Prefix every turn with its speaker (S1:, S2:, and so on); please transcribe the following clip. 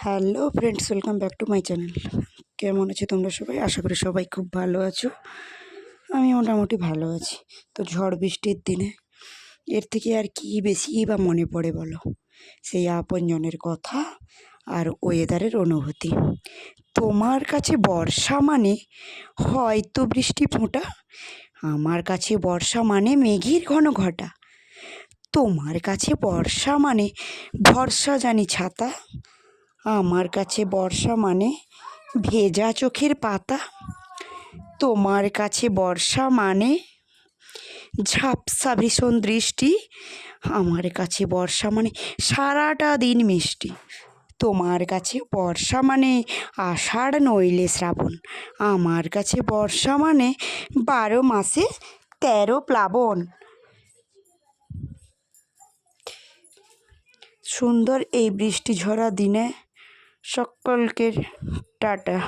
S1: Hello friends, welcome back to my channel. কেমন আছো তোমরা সবাই? আশা করি সবাই খুব ভালো আছো। আমি মোটামুটি ভালো আছি। তো ঝড় বৃষ্টির দিনে এর থেকে আর কি বেশি বা মনে পড়ে বলো? সেই আপনজনের কথা আর ওয়েদারের অনুভূতি। তোমার কাছে বর্ষা মানে হয়তো বৃষ্টি ফোঁটা, আমার কাছে বর্ষা মানে মেঘের ঘন ঘটা। তোমার কাছে বর্ষা মানে ভরসা জানি ছাতা, আমার কাছে বর্ষা মানে ভেজা চোখের পাতা। তোমার কাছে বর্ষা মানে ঝাপসা ভীষণ দৃষ্টি, আমার কাছে বর্ষা মানে সারাটা দিন মিষ্টি। তোমার কাছে বর্ষা মানে আষাঢ় নইলে শ্রাবণ, আমার কাছে বর্ষা মানে 12 মাসে 13 প্লাবন। সুন্দর এই বৃষ্টি ঝরা দিনে সকলকে টাটা।